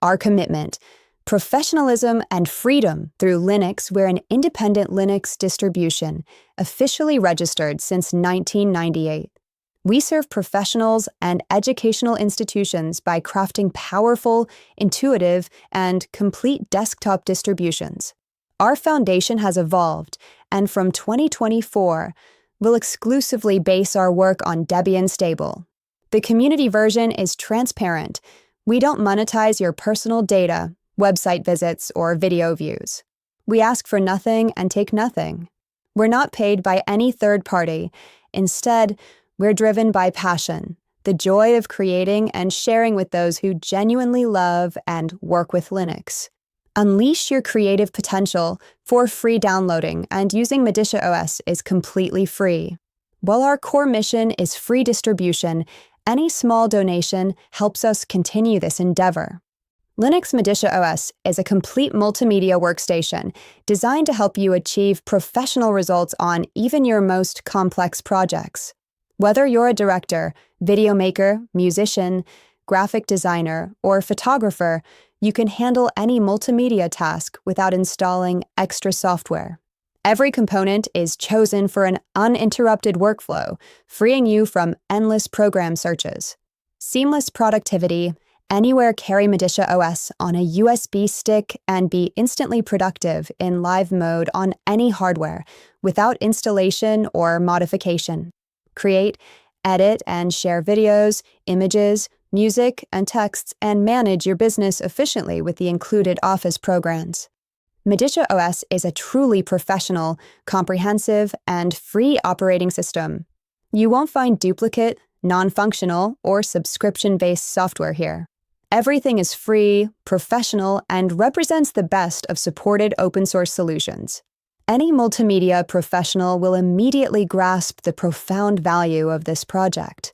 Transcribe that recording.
Our commitment: professionalism and freedom through Linux. We're an independent Linux distribution, officially registered since 1998. We serve professionals and educational institutions by crafting powerful, intuitive, and complete desktop distributions. Our foundation has evolved, and from 2024, we'll exclusively base our work on Debian Stable. The community version is transparent. We don't monetize your personal data, website visits, or video views. We ask for nothing and take nothing. We're not paid by any third party. Instead, we're driven by passion, the joy of creating and sharing with those who genuinely love and work with Linux. Unleash your creative potential for free downloading, and using Medisha OS is completely free. While our core mission is free distribution, any small donation helps us continue this endeavor. Linux Medisha OS is a complete multimedia workstation designed to help you achieve professional results on even your most complex projects. Whether you're a director, video maker, musician, graphic designer, or photographer, you can handle any multimedia task without installing extra software. Every component is chosen for an uninterrupted workflow, freeing you from endless program searches. Seamless productivity: anywhere carry Medisha OS on a USB stick and be instantly productive in live mode on any hardware, without installation or modification. Create, edit, and share videos, images, music, and texts, and manage your business efficiently with the included Office programs. Medisha OS is a truly professional, comprehensive, and free operating system. You won't find duplicate, non-functional, or subscription-based software here. Everything is free, professional, and represents the best of supported open-source solutions. Any multimedia professional will immediately grasp the profound value of this project.